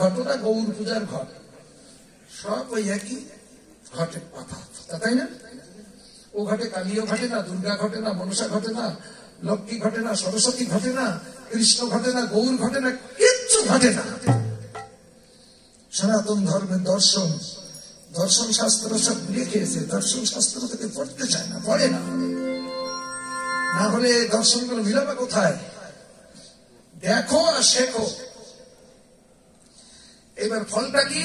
ঘটনা গৌর পূজার ঘট সব ওই একই ঘটের পাতা, তাই না? ও ঘটে কালীও ঘটে না, দুর্গা ঘটে না, মনসা ঘটে না, লক্ষ্মী ঘটে না, সরস্বতী ঘটে না, কৃষ্ণ ঘটে না, গৌর ঘটে না, কিচ্ছু ঘটে না। সনাতন ধর্মের দর্শন দর্শন শাস্ত্র সব ভুলে খেয়েছে, দর্শন শাস্ত্র থেকে পড়তে চায় না, পড়ে না। না হলে দর্শনগুলো মিলাবে কোথায়? দেখো আর শেখো। এবার ফলটা কি?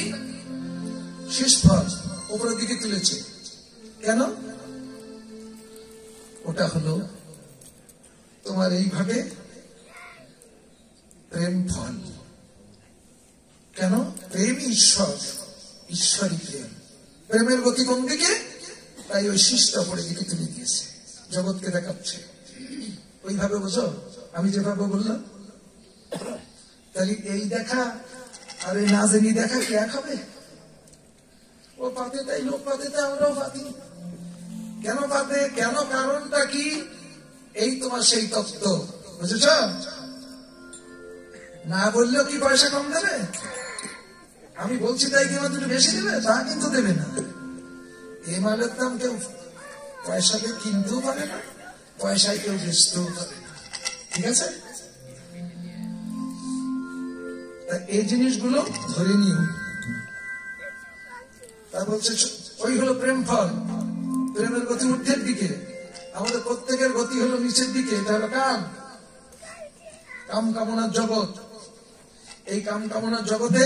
শেষ ফল উপরের দিকে তুলেছে কেন? ওটা হলো তোমার এই ঘটে প্রেম ফল। কেন? প্রেম ঈশ্বর, ঈশ্বরী প্রেম। প্রেমের গতি কোন দিকে? তাই ওই শীষটা উপরের দিকে তুলে দিয়েছে, জগৎকে দেখাচ্ছে। ওইভাবে বোঝো, আমি যেভাবে বললাম। তাহলে এই দেখা আর এই না জেনে দেখা কি এক হবে? ও পাতে তাই লোক পাতে, তাই আমরাও পাতি। কেন পাতে? কেন? কারণটা কি? এই তোমার সেই তত্ত্ব, বুঝেছ? না বললেও কি পয়সা কম দেবে? আমি বলছি তাই কি আমার দুটো বেশি দেবে? তা কিন্তু দেবে না। এই মালের দাম কেউ পয়সাতে কিনতেও পারে না, পয়সায় কেউ বেচতেও পারে না। ঠিক আছে? এই জিনিসগুলো ধরে নিও। তা বলছে ওই হলো প্রেম ফল। প্রেমের গতি ঊর্ধ্বের দিকে, আমাদের প্রত্যেকের গতি হলো নিচের দিকে। এটা হলো কাম, কাম কামনার জগৎ। এই কাম কামনার জগতে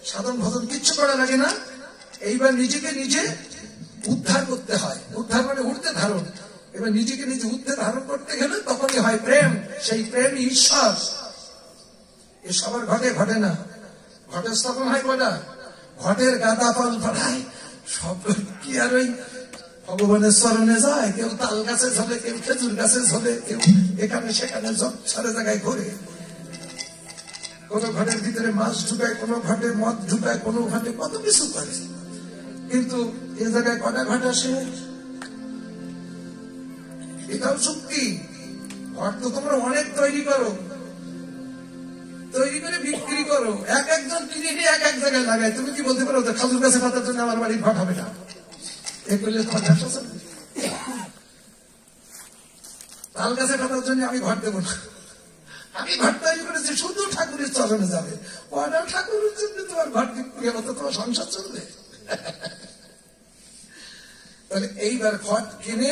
সাধন ভজন কিচ্ছু করা লাগে না। এইবার নিজেকে নিজে উদ্ধার করতে হয়। উদ্ধার মানে উঠতে ধারণ। এবার নিজেকে নিজে উঠতে ধারণ করতে গেলে তখনই হয় প্রেম। সেই প্রেম ঈশ্বর। এ সবার ঘটে ঘটে না। ঘটের স্থাপন হয় কটা? ঘটের গাদা ফল ফলায় সব কি আর ওই ভগবানের চরণে যায়? কেউ তাল গাছে ঝোলে, কেউ খেজুর গাছে ঝোলে, কেউ এখানে সেখানে সারা জায়গায় ঘোরে। কোন ঘটের ভিতরে মাছ ঢুকায়, কোন ঘটে মদ ঢুকায়, কোন ঘটে কত কিছু করে। কিন্তু এ জায়গায় কটা ঘট আসে? এটাও শক্তি। ঘট তো তোমরা অনেক তৈরি করো, তৈরি করে বিক্রি করো। এক একজন কিনে নিয়ে এক এক জায়গায় লাগায়। তুমি কি বলতে পারো খাজুর গাছে পাতার জন্য আমার বাড়ির ঘট হবে না? এ করলে তোমার ব্যবসা চলবে। তাল গাছে পাতার জন্য আমি ঘট দেবো না। আমি ঘট তৈরি করেছি শুধু ঠাকুরের চরণে যাবে। ওরা ঠাকুরের জন্য তোমার ঘট বিক্রি হবে, তো তোমার সংসার চলবে। তাহলে এইবার ঘট কিনে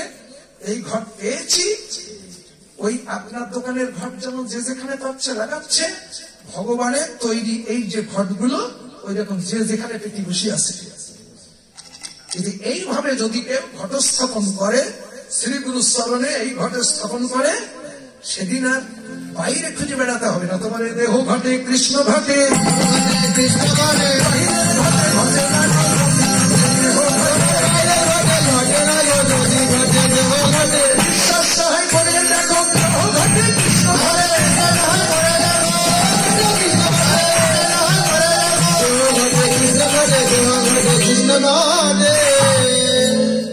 এই ঘট পেয়েছি, ওই আপনার দোকানের ঘট যেমন যে যেখানে পাচ্ছে লাগাচ্ছে, ভগবানের তৈরি এই যে ঘটগুলো ওই রকম যে যেখানে পেটি বসে আছে। যদি এইভাবে যদি কেউ ঘট স্থাপন করে, শ্রী গুরু চরণে এই ঘট স্থাপন করে, সেদিন আর বাইরে খুঁজে বেড়াতে হবে না। তোমার এই দেহ ঘটে কৃষ্ণ ঘটে, কৃষ্ণ ঘটে,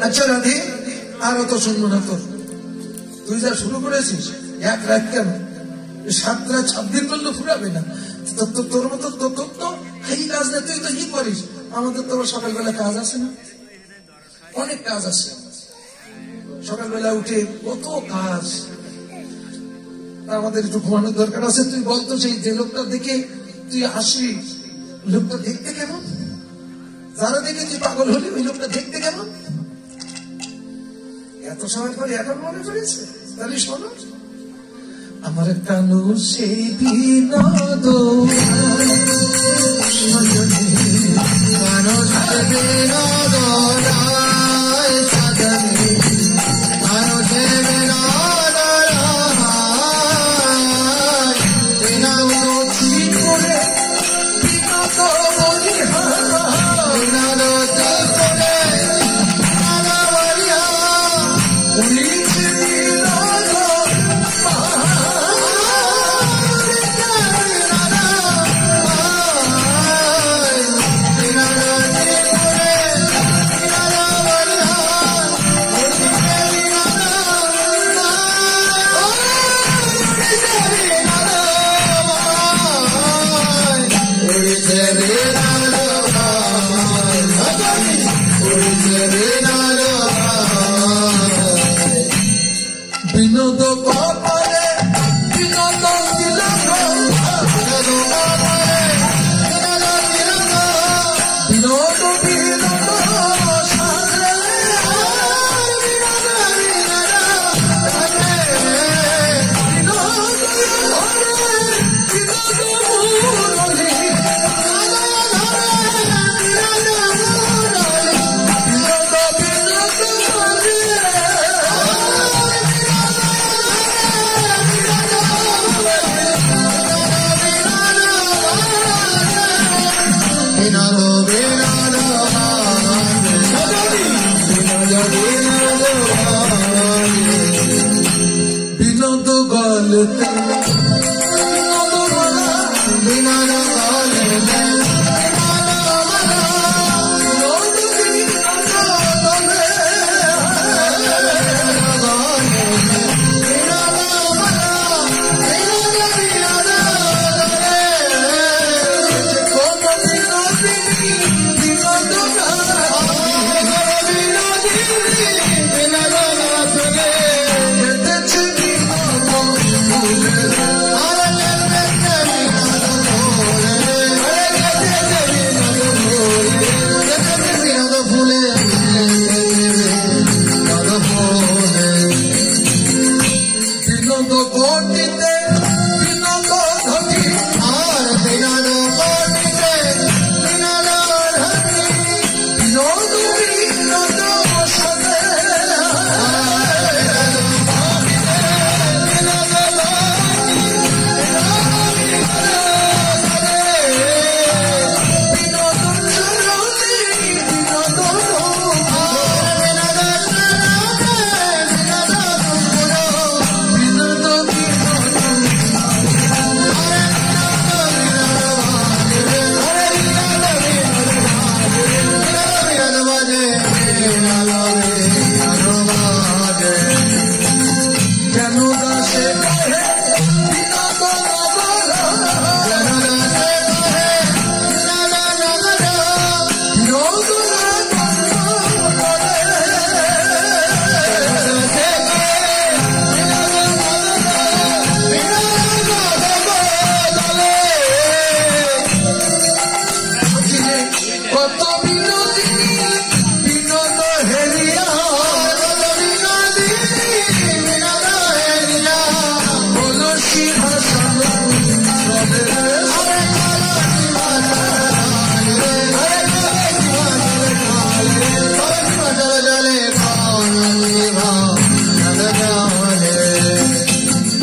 আচ্ছা রাধি, আর অত শুনবো না তোর। তুই যা শুরু করেছিস, এক রাত কেন 7 রাত 7 দিন করলে ফুরাবে না। তোর মতো তোর তো এই কাজ না, তুই তো কি করিস। আমাদের তো সকালবেলা কাজ আছে না, অনেক কাজ আছে। সকালবেলা উঠে কত কাজ, আমাদের একটু ঘুমানোর দরকার আছে। তুই বলতো সেই যে লোকটা দেখে তুই আসবি, লোকটা দেখতে কেমন? যারা দেখে তুই পাগল হলি, ওই লোকটা দেখতে কেমন? এত সময় পরে এখন মনে পড়েছে? তাহলে শোনো, আমার কানু সে বিনোদ বিনোদ গলতে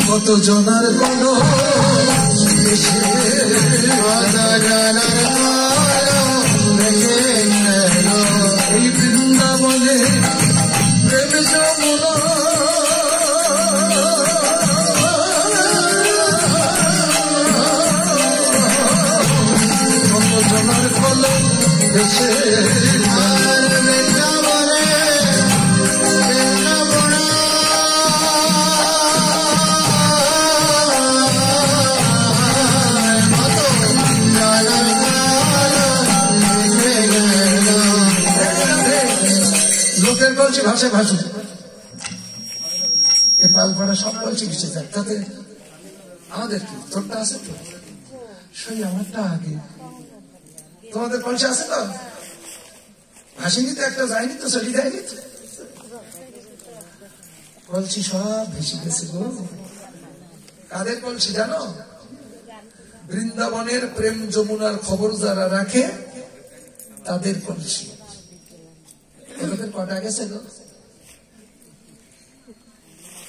কত জনার কোন এই বৃন্দাবনে প্রেম যমুনা কত জনার কোন দেশে লোকের বলছে ভাষায় ভাষণ এ পালপাড়া সব বলছে কিছু তাতে আমাদের কি তোরটা আছে তো সেই আমারটা আগে তোমাদের কলসে আছে তো ভাসিনি তো একটা যায়নি তো চলি যায়নি তো কলসি সব ভেসে গেছে গো কাদের কলসি জানো বৃন্দাবনের প্রেম যমুনার খবর যারা রাখে তাদের কলসি ওদের কটা গেছে গো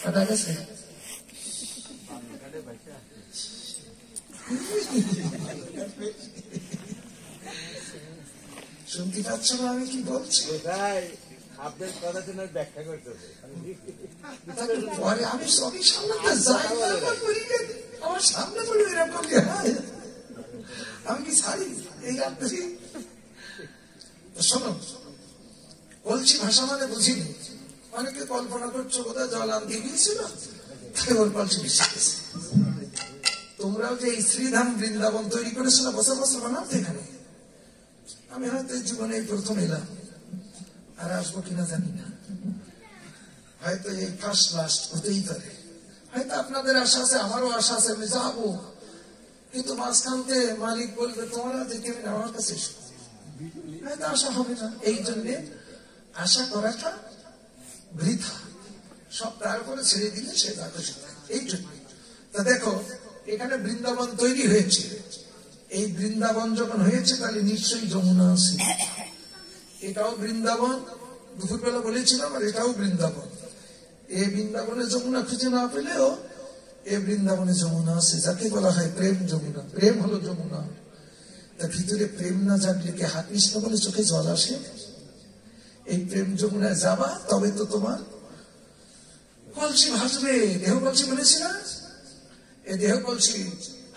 কটা গেছে শুনতে পাচ্ছ না আমি কি বলছি আপনার কথা শুনে ব্যাখ্যা করতে পরে আমি সবই সামনে যাই আমার সামনে পড়ে এরকম আমি কি ছাড়ি এই রাত্রি শোনো বলছি ভাষা মানে বুঝিনি অনেকে কল্পনা করছো বোধহয় জল আনতে গিয়েছিল তাই ওর কলসি ভেসে গেছে তোমরাও যে এই শ্রীধাম বৃন্দাবন তৈরি করেছো না বছর বছর বানাতে এখানে আমি হয়তো জীবনে এই প্রথম এলাম আর আসবো কিনা জানি না হয়তো এই ফার্স্ট লাস্ট হতেই পারে হয়তো আপনাদের আশা আছে আমারও আশা আছে আমি যাবো কিন্তু মাঝখানতে মালিক বলবে তোমরা যেতে হবে আমার কাছে এসো হয়তো আশা হবে না এই জন্যে আশা করাটা বৃথা সব তার উপরে ছেড়ে দিলে সে আকর্ষিত এই জন্য তা দেখো এখানে বৃন্দাবন তৈরি হয়েছে এই বৃন্দাবন যখন হয়েছে তাহলে নিশ্চয়ই যমুনা আছে এটাও বৃন্দাবন দুপুরবেলা বলেছিলাম আর এটাও বৃন্দাবন এই বৃন্দাবনে যমুনা খুঁজে না পেলেও এই বৃন্দাবনে যমুনা আছে যাকে বলা হয় প্রেম যমুনা প্রেম হলো যমুনা তা ভিতরে প্রেম না জাগলে কি হা কৃষ্ণ বলে চোখে জল আসে? এই প্রেম যমুনায় যাবা তবে তো তোমার কলসি ভাসবে। দেহ কলসি বলেছি না, এই দেহ কলসি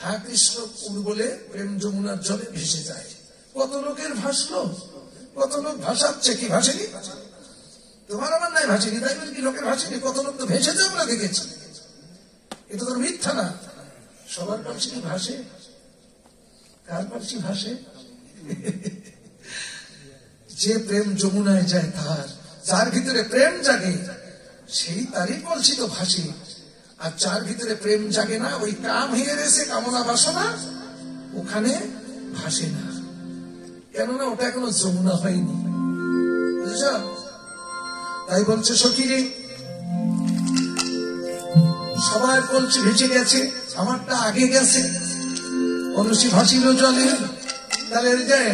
হা কৃষ্ণ বলে প্রেম যমুনার জলে ভেসে যায়। কত লোকের ভাসলো, কত লোক ভাসাচ্ছে, কি ভাসেনি? তোমার আমার নাই ভাসেনি, তাই বলে কি লোকের ভাসেনি? কত লোক তো ভেসেছে আমরা দেখেছি। এটা তো মিথ্যা না। সবার কলসি কি ভাসে? কার কলসি ভাসে? যে প্রেম যমুনায় যায় তার, যার ভিতরে প্রেম জাগে সেই তারই কলসি তো ভাসে। আর যার ভিতরে প্রেম জাগে না, ওই কাম হয়ে রয়েছে, কামনা বাসনা, ওখানে ভাসে না। কেননা ওটা এখনো যমুনা হয়নি, বুঝেছ? তাই বলছে সখীরে সবার কলসি ভেসে গেছে, আমারটা আগে গেছে। কলসি ভাসিল জলে, তাহলে যায়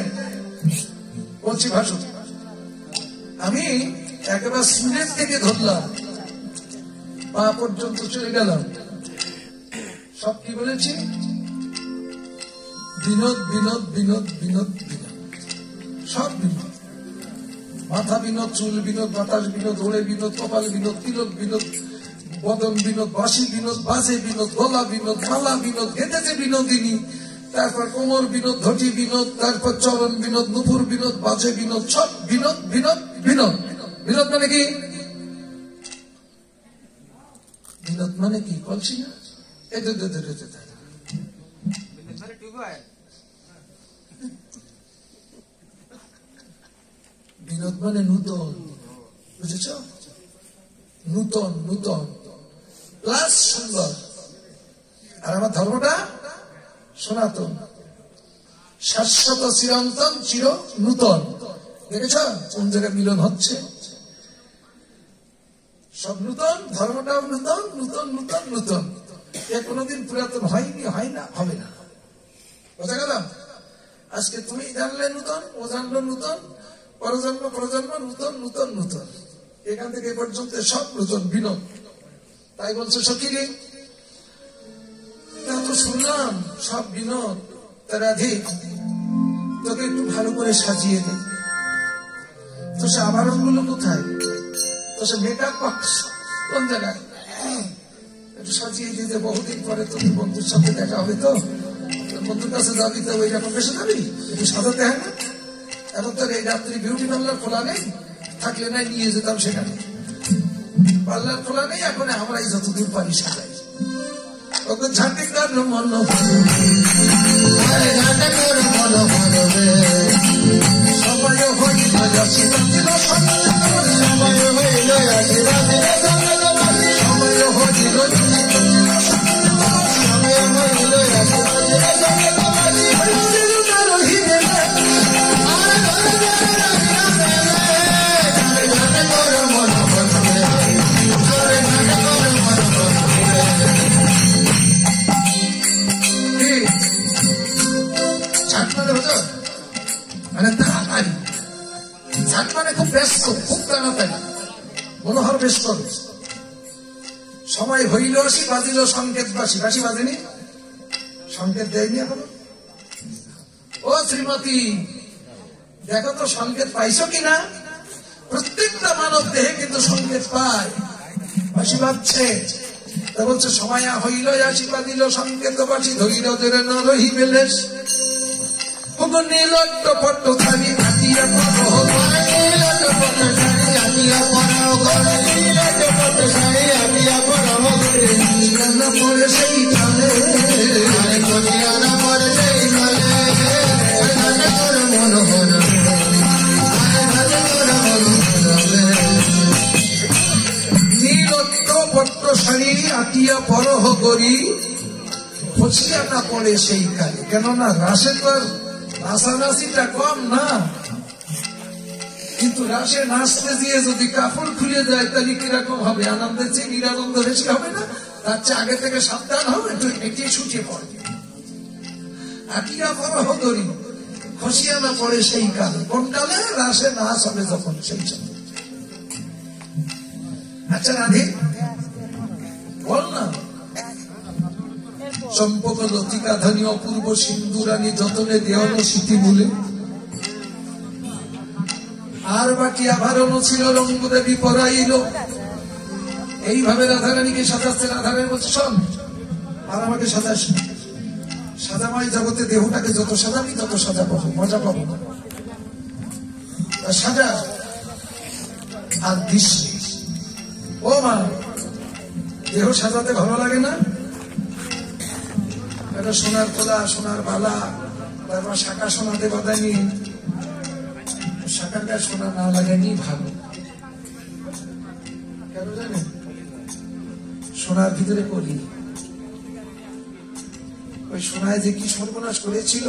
কলসি ভাসুক। আমি একেবারে সুরের থেকে ধরলাম, পা পর্যন্ত চলে গেলাম। সব কি বলেছি? বিনোদ বিনোদ বিনোদ বিনোদ বিনোদ, সব বিনোদ। মাথা বিনোদ, চুল বিনোদ, বাতাস বিনোদ, ওড়ে বিনোদ, কপাল বিনোদ, তিলক বিনোদ, বদন বিনোদ, বাঁশি বিনোদ, বাজে বিনোদ, গলা বিনোদ, মালা বিনোদ, গেঁথেছে বিনোদিনী, তারপর কোমর বিনোদ, ধটি বিনোদ, তারপর চরণ বিনোদ, নুপুর বিনোদ, বাজে বিনোদ, সব বিনোদ বিনোদ বিনোদ। বিনোদ মানে কি? বিনোদ মানে কি? কলসি না? বিনোদ মানে নূতন, বুঝেছ? নূতন নূতন প্লাস সুন্দর। আর আমার ধর্মটা সনাতন, শাশ্বত, চিরন্তন, চির নূতন। দেখেছ কোন জায়গায় মিলন হচ্ছে? সব নূতন, ধর্মটাও নূতন, নূতন নূতন নূতন। এ কোনোদিন পুরাতন হয়নি, হয় না, হবে না। বোঝা গেল? আজকে তুমি জানলে নূতন, ও জানলো নূতন, পরজন্ম প্রজন্ম নূতন নূতন নূতন, এখান থেকে এ পর্যন্ত সব নূতন, বিনোদ। তাই বলছে সখীরে তো শুনলাম সব বিনোদ, তার অধিক তোকে একটু ভালো করে সাজিয়ে দে। তো সে আবরণ গুলো কোথায়? তো সে মেকআপ বক্স কোন জায়গায়? একটু সাজিয়ে দিতে। বহুদিন পরে তোর বন্ধুর সাথে দেখা হবে, তো বন্ধুর কাছে যাবি, তো ওই রকম বেশি যাবি, একটু সাজাতে হয় না? এখন তোর এই রাত্রি বিউটি পার্লার খোলা নেই, থাকলে নাই নিয়ে যেতাম সেখানে। পার্লার খোলা নেই, এখন আমরাই যতদূর পারি সাজাই। ওকে ঝাঁটি কার মন, সবাই হইল আশীর্বাদ দিল, সবাই হইল আশীর্বাদ দিল, সবাই হইল খুব ব্যস্ত, খুব তাড়াতাড়ি, মনোহর ব্যস্ত। সময় হইল আসি, বাজিল সংকেত বাসি। বাসি বাজেনি, সংকেত দেয়নি এখনো। ও শ্রীমতী, দেখো তো সংকেত পাইছো কিনা? প্রত্যেকটা মানব দেহে কিন্তু সংকেত পায়, বাসি বাজছে। তা বলছে সময় হইল আসি, বাজিল সংকেত বাসি, ধৈর্য ধরে ন রহি বেলেশ, নীলত্ব পট্ট খালি হাতিয়া পরে সেই কালে নীলত্ব পট্ট শাড়ি আটিয়া পরহ করি, খসিয়া না পড়ে সেই কালে। কেননা রাসে তো আর নাচানাচিটা কম না, কিন্তু রাসে নাচতে দিয়ে যদি কাপড় খুলে যায় তাহলে কিরকম হবে? আনন্দের চেয়ে নিরানন্দ বেশি হবে না? তার চেয়ে আগে থেকে সাবধান হবে, একটু এটি ছুটিয়ে পড়বে। আটিয়া পরহ করি, খসিয়া না পড়ে সেই কালে। কোন কালে? রাসে নাচ হবে যখন, সেই সময়। আচ্ছা রাধে বল না, চম্পক লতিকা ধানী অপূর্ব সিন্দুরানী যতনে দেহন স্মৃতি মূলে আর বাকি আভরণ ছিল রঙ্গ দেবী পরাইল। এইভাবে রাধারানীকে সাজাচ্ছে। রাধারানী বলছে শোন আর আমাকে সাজাস, সাজামাই জগতে দেহটাকে যত সাজাবি তত সাজা পাবো, মজা পাবো। সাজা আর দৃষ্টি। ও মা, দেহ সাজাতে ভালো লাগে না? একটা সোনার তোলা, সোনার বালা, তারপর শাখা সোনাতে বাঁধানি, শাখার গায়ে সোনা না লাগেনি ভালো। কেন জানেন? সোনার ভিতরে কলি। ওই সোনায় যে কি সর্বনাশ করেছিল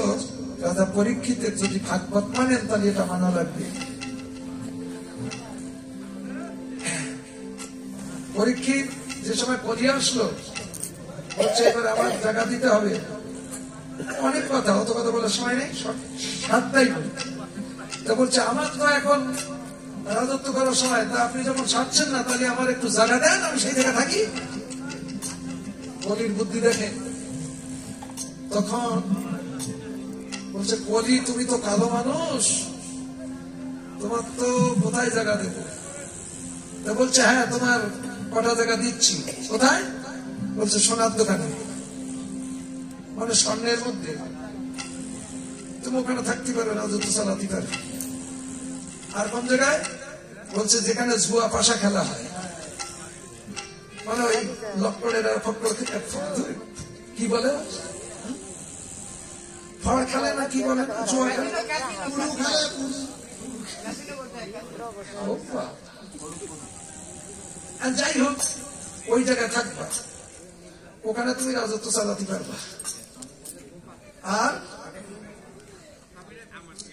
রাজা পরীক্ষিতের, যদি ভাগবত মানেন তাহলে এটা মানা লাগবে। পরীক্ষিত যে সময় কলি আসলো বলছে এবার আমার জায়গা দিতে হবে। অনেক কথা, অত কথা বলার সময় নেই, সাতটাই বলি। তা বলছে আমার তো এখন রাজত্ব করার সময়, তা আপনি যখন ছাড়ছেন না তাহলে আমার একটু জায়গা দেন, আমি সেই জায়গা থাকি। কলির বুদ্ধি দেখে। তখন বলছে কলি তুমি তো কালো মানুষ, তোমার তো কোথায় জায়গা দেব? তা বলছে হ্যাঁ তোমার কটা জায়গা দিচ্ছি। কোথায়? বলছে সোনার দোকানে, মানে স্বর্ণের মধ্যে। তুমি ওখানে থাকতে পারবে, রাজত্ব চালাতে পারবে। আর কোন জায়গায়? বলছে যেখানে জুয়া পাশা খেলা হয়, মানে ওই লক্করের কি বলে ফড় খেলে না কি বলে, জুয়া খেলে, যাই হোক ওই জায়গায় থাকবা, ওখানে তুমি রাজত্ব চালাতে পারবা। আর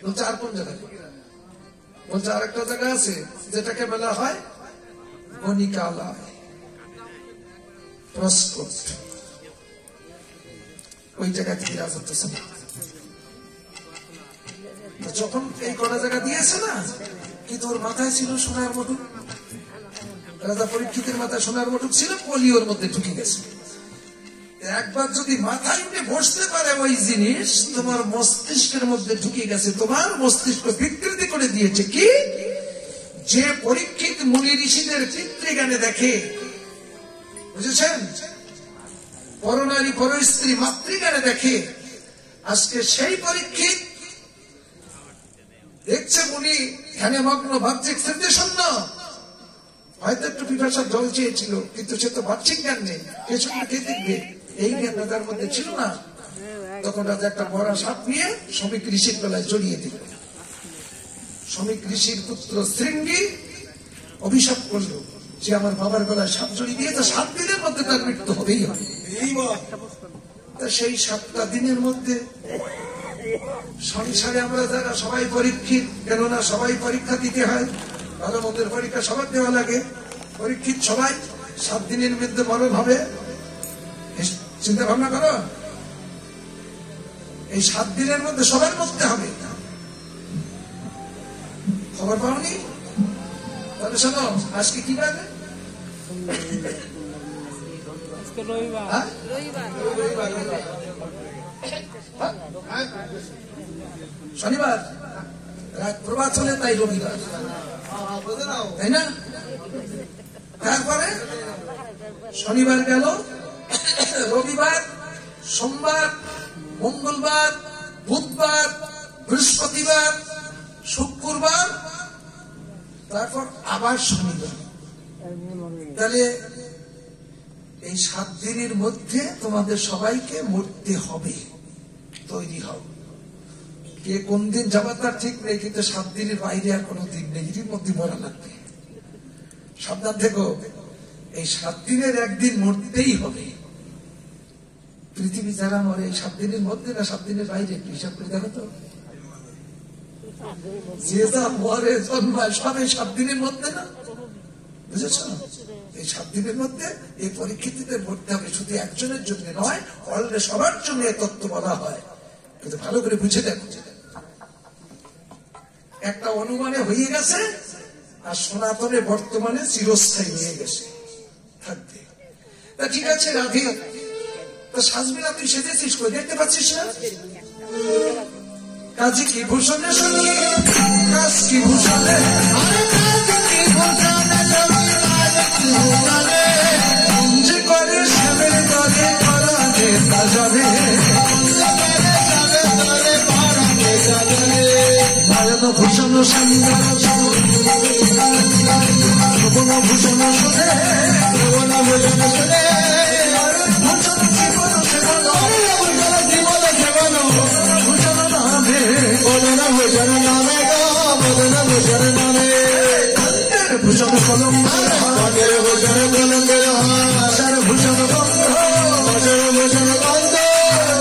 বলছে আর কোন জায়গায়? বলছে আরেকটা জায়গা আছে যেটাকে বলা হয় গণিকালয়, প্রস্কট। ওই জায়গা থেকে রাজত্ব চালাতে। যখন এই কটা জায়গা দিয়েছে না, কি তোর মাথায় ছিল সোনার মটুক, রাজা পরীক্ষিতের মাথায় সোনার মটুক ছিল, কলিওর মধ্যে ঢুকে গেছে। একবার যদি মাথায় উঠে বসতে পারে ওই জিনিস, তোমার মস্তিষ্কের মধ্যে ঢুকে গেছে। তোমার মস্তিষ্ক বিকৃতি করে দিয়েছে। কি? যে পরীক্ষিত মুনি ঋষিদের পিতৃজ্ঞানে দেখে, বুঝেছেন? পরনারী পরস্ত্রী মাতৃজ্ঞানে দেখে। আজকে সেই পরীক্ষিত দেখছে মুনি ধ্যানে মগ্ন, ভাবছে শূন্য। হয়তো একটু পিপাসার জল চেয়েছিল, কিন্তু সে তো বাহ্যিক জ্ঞান নেই, পেছনে কে দেখবে, এই জ্ঞান রাজার মধ্যে ছিল না। তখন রাজা একটা মরা সাপ নিয়ে শ্রমিক ঋষির গলায় জড়িয়ে দিল। শ্রমিক ঋষির পুত্র শৃঙ্গী অভিশাপ করলো যে আমার বাবার গলায় সাপ জড়িয়ে দিয়ে তো 7 দিনের মধ্যে তার মৃত্যু হবেই হবে। সেই 7টা দিনের মধ্যে সংসারে আমরা যারা সবাই পরীক্ষিত, কেননা সবাই পরীক্ষা দিতে হয়, ভালো মন্দের পরীক্ষা সবার দেওয়া লাগে। পরীক্ষিত সবাই 7 দিনের মধ্যে মরণ হবে, চিন্তা ভাবনা করো। এই 7 দিনের মধ্যে সবার মরতে হবে। খবর পাওনি? তাহলে শোনো, আজকে কি বাজে? শনিবার রাত প্রভাত হলে তাই রবিবার, তাই না? তারপরে শনিবার গেল, রবিবার, সোমবার, মঙ্গলবার, বুধবার, বৃহস্পতিবার, শুক্রবার, তারপর আবার শনিবার। তাহলে এই 7 দিনের মধ্যে তোমাদের সবাইকে মরতে হবে, তৈরি হও। কে কোন দিন যাবার তার ঠিক নেই, কিন্তু 7 দিনের বাইরে আর কোনো দিন নেই, এর মধ্যে মরা লাগবে। সাবধান থেকো, এই 7 দিনের একদিন মরতেই হবে। পৃথিবী যারা মরে 7 দিনের মধ্যে না 7 দিনের বাইরে, হিসাব করে দেখো তো। যে যা মরে জন্মায় সবাই 7 দিনের মধ্যে না, বুঝেছ? এই 7 দিনের মধ্যে এই পরীক্ষিতদের মরতে হবে। শুধু একজনের জন্য নয়, অলরেডি সবার জন্য এই তত্ত্ব বলা হয়, কিন্তু ভালো করে বুঝে দেখো। একটা অনুমানে হয়ে গেছে, আর সনাতনে বর্তমানে চিরস্থায়ী হয়ে গেছে, থাকবে। তা ঠিক আছে রাধে, তো সাজবি না, তুই সেজেছিস কই, দেখতে পাচ্ছিস না? কাজী কি ভূষণে শুনি, কাজ কি ভূষণে, যে করে শ্যামের করে করা যেতা যাবে, নয়ন ভূষণ সুন্দর ভুবন ভূষণ শুনে, ভুবন ভূষণ শুনে, ভূষণ জীবন সেবন, জীবন সেবন, ভূষণ নামে, বদন ভূষণ নামে, বদন ভূষণ নামে, ভূষণ কলম ভূষণ কলমের আশার ভূষণ বন্ধ, ভূষণ ভূষণ বন্ধ,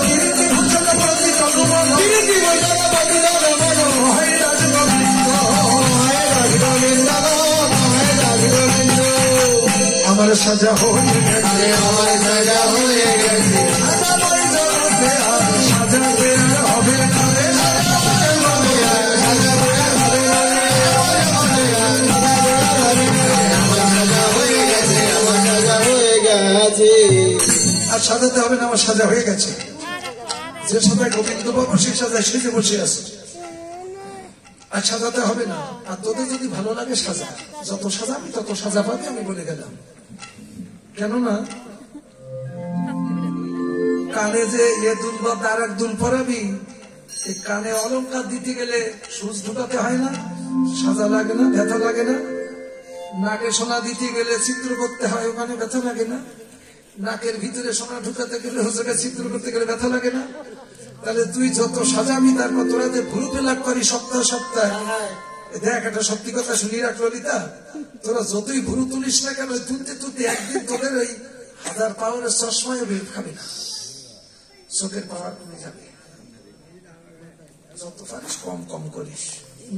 কীর্তি ভূষণ প্রতি তগুমন, কীর্তি ভূষণ প্রতি তগুমন, হয় রাজগোবিন্দ, হয় রাজগোবিন্দ, হয় রাজগোবিন্দ। আমার সাজা হয়ে গেছে, আমার সাজা হয়ে গেছে, আমার জগতে আর সাজাতে হবে না রে, আর সাজাতে হবে না, আমার সাজা হয়ে গেছে। যে সাজায় গোবিন্দ বাবু সেই সাজায় সেজে বসে আছে, আর সাজাতে হবে না। আর তোদের যদি ভালো লাগে সাজা, যত সাজাবি তত সাজা পাবি, আমি বলে গেলাম। কেননা কানে যে দুল বা তার এক দুল পরাবি, এই কানে অলঙ্কার দিতে গেলে সুচ ঢুকাতে হয় না, সাজা লাগে না, ব্যথা লাগে না। নাকে সোনা দিতে গেলে চিত্র করতে হয়, ওখানে ব্যথা লাগে না। নাকের ভিতরে সোনা ঢুকাতে গেলে হোসেকে চিত্র করতে গেলে ব্যথা লাগে না। তাহলে তুই যত সাজাবি, তারপর তোরা যে ভুরুতে লাভ করি সপ্তাহে সপ্তাহে, দেখ একটা সত্যি কথা শুনি রাখ ললিতা, তোরা যতই ভুরু তুলিস না কেন, তুলতে তুলতে একদিন তোদের ওই 1000 পাওয়ারের চশমায় বের খাবে না, চোখের পাওয়ার কমে যাবে। যত পারিস কম কম করিস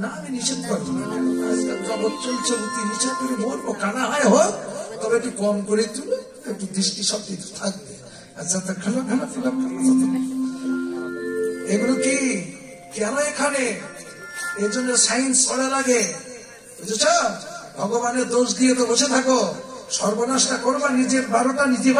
না, আমি নিষেধ করবো না। আজকাল জগৎ চলছে, অতি নিষেধ করে মরবো, কানা হয় হোক, তবে একটু কম করে তুলে, একটু দৃষ্টি শক্তি থাকবে। আচ্ছা, তা খানা খানা ফিলাম এগুলো কি কেন এখানে? এই জন্য সায়েন্স পড়া লাগে, বুঝেছ? ভগবানের দোষ দিয়ে তো বসে থাকো, সর্বনাশটা করবা, নিজের 12টা নিজে